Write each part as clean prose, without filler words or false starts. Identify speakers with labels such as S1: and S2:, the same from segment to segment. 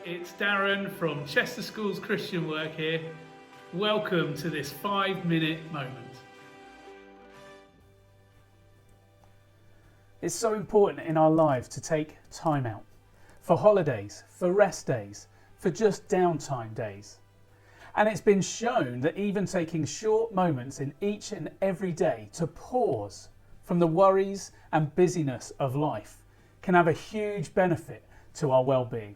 S1: it's Darren from Chester School's Christian Work here. Welcome to this 5-minute moment.
S2: It's so important in our lives to take time out for holidays, for rest days, for just downtime days. And it's been shown that even taking short moments in each and every day to pause from the worries and busyness of life can have a huge benefit to our well-being.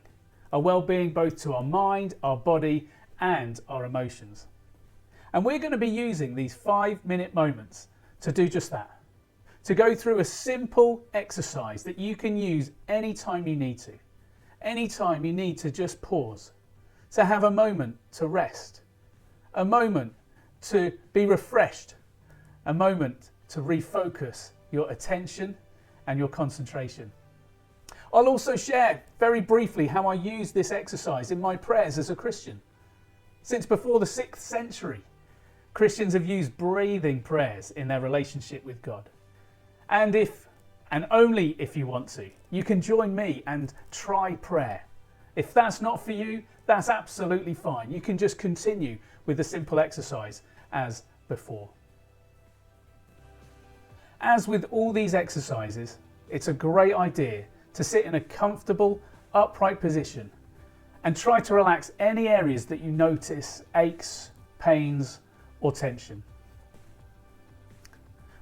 S2: A well-being both to our mind, our body and our emotions. And we're going to be using these 5-minute moments to do just that. To go through a simple exercise that you can use anytime you need to. Anytime you need to just pause. To have a moment to rest. A moment to be refreshed. A moment to refocus your attention and your concentration. I'll also share very briefly how I use this exercise in my prayers as a Christian. Since before the 6th century, Christians have used breathing prayers in their relationship with God. And if, and only if you want to, you can join me and try prayer. If that's not for you, that's absolutely fine. You can just continue with the simple exercise as before. As with all these exercises, it's a great idea to sit in a comfortable, upright position and try to relax any areas that you notice aches, pains, or tension.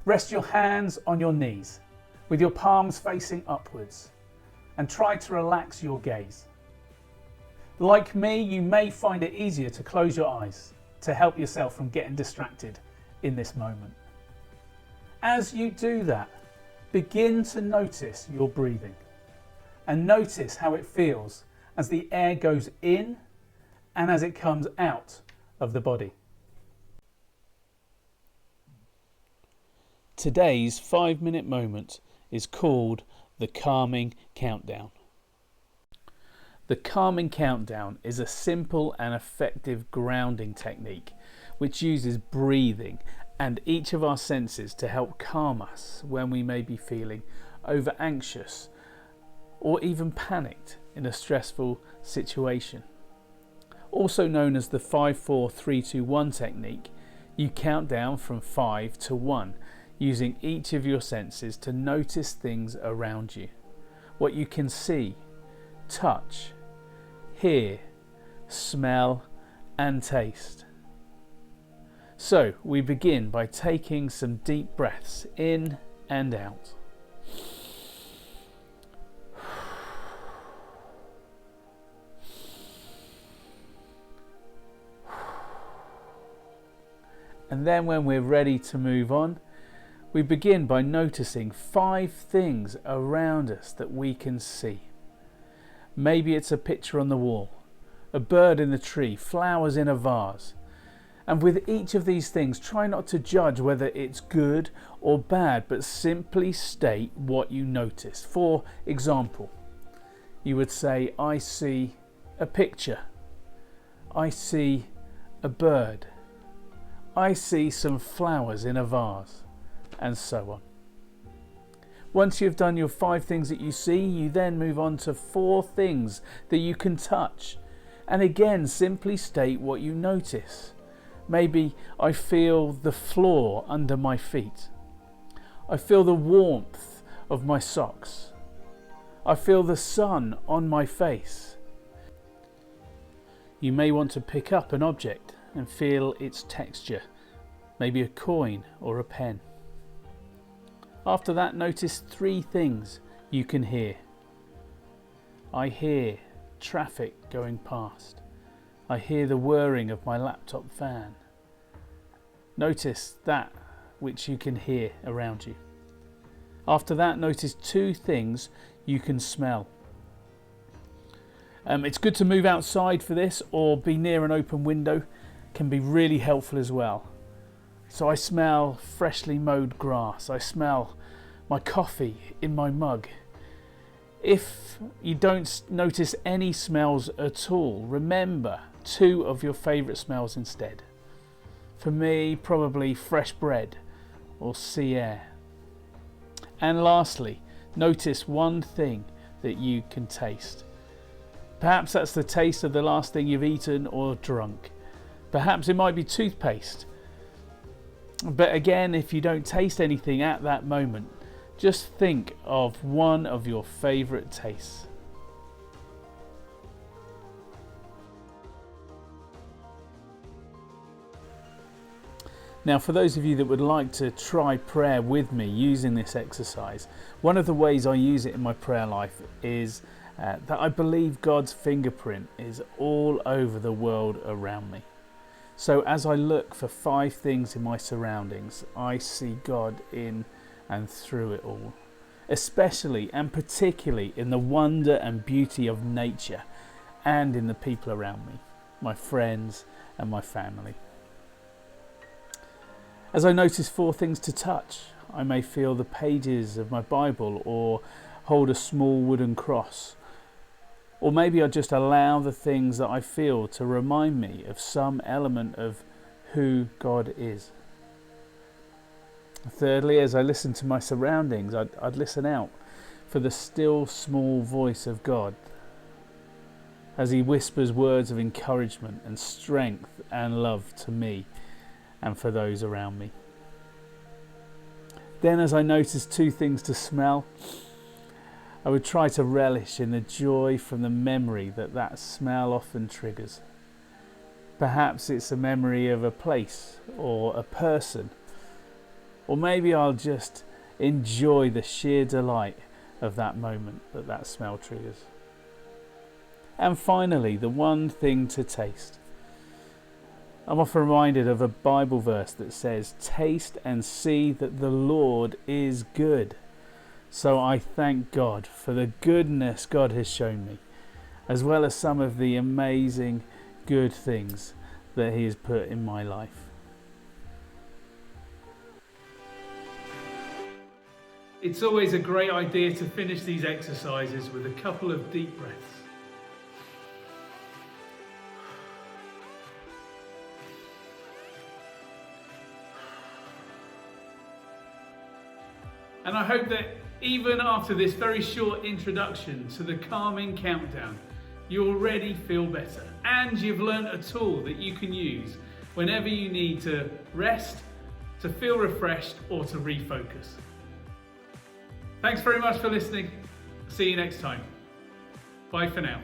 S2: Rest your hands on your knees with your palms facing upwards and try to relax your gaze. Like me, you may find it easier to close your eyes to help yourself from getting distracted in this moment. As you do that, begin to notice your breathing and notice how it feels as the air goes in and as it comes out of the body. Today's 5-minute moment is called the calming countdown. The calming countdown is a simple and effective grounding technique which uses breathing and each of our senses to help calm us when we may be feeling over anxious or even panicked in a stressful situation. Also known as the 5-4-3-2-1 technique, you count down from 5 to 1. Using each of your senses to notice things around you. What you can see, touch, hear, smell and taste. So we begin by taking some deep breaths in and out. And then when we're ready to move on, we begin by noticing 5 things around us that we can see. Maybe it's a picture on the wall, a bird in the tree, flowers in a vase. And with each of these things, try not to judge whether it's good or bad, but simply state what you notice. For example, you would say, I see a picture. I see a bird. I see some flowers in a vase. And so on. Once you've done your 5 things that you see, you then move on to 4 things that you can touch. And again, simply state what you notice. Maybe I feel the floor under my feet. I feel the warmth of my socks. I feel the sun on my face. You may want to pick up an object and feel its texture, maybe a coin or a pen. After that, notice 3 things you can hear. I hear traffic going past. I hear the whirring of my laptop fan. Notice that which you can hear around you. After that, notice 2 things you can smell. It's good to move outside for this or be near an open window. Can be really helpful as well. So I smell freshly mowed grass. I smell my coffee in my mug. If you don't notice any smells at all, remember 2 of your favourite smells instead. For me, probably fresh bread or sea air. And lastly, notice 1 thing that you can taste. Perhaps that's the taste of the last thing you've eaten or drunk. Perhaps it might be toothpaste. But again, if you don't taste anything at that moment, just think of one of your favourite tastes. Now, for those of you that would like to try prayer with me using this exercise, one of the ways I use it in my prayer life is that I believe God's fingerprint is all over the world around me. So as I look for 5 things in my surroundings, I see God in and through it all, especially and particularly in the wonder and beauty of nature and in the people around me, my friends and my family. As I notice 4 things to touch, I may feel the pages of my Bible or hold a small wooden cross. Or maybe I just allow the things that I feel to remind me of some element of who God is. Thirdly, as I listen to my surroundings, I'd listen out for the still small voice of God as He whispers words of encouragement and strength and love to me and for those around me. Then, as I notice 2 things to smell, I would try to relish in the joy from the memory that smell often triggers. Perhaps it's a memory of a place or a person, or maybe I'll just enjoy the sheer delight of that moment that smell triggers. And finally, the one thing to taste. I'm often reminded of a Bible verse that says, "Taste and see that the Lord is good." So I thank God for the goodness God has shown me, as well as some of the amazing good things that He has put in my life.
S1: It's always a great idea to finish these exercises with a couple of deep breaths. And I hope that even after this very short introduction to the calming countdown, you already feel better and you've learned a tool that you can use whenever you need to rest, to feel refreshed or to refocus. Thanks very much for listening. See you next time. Bye for now.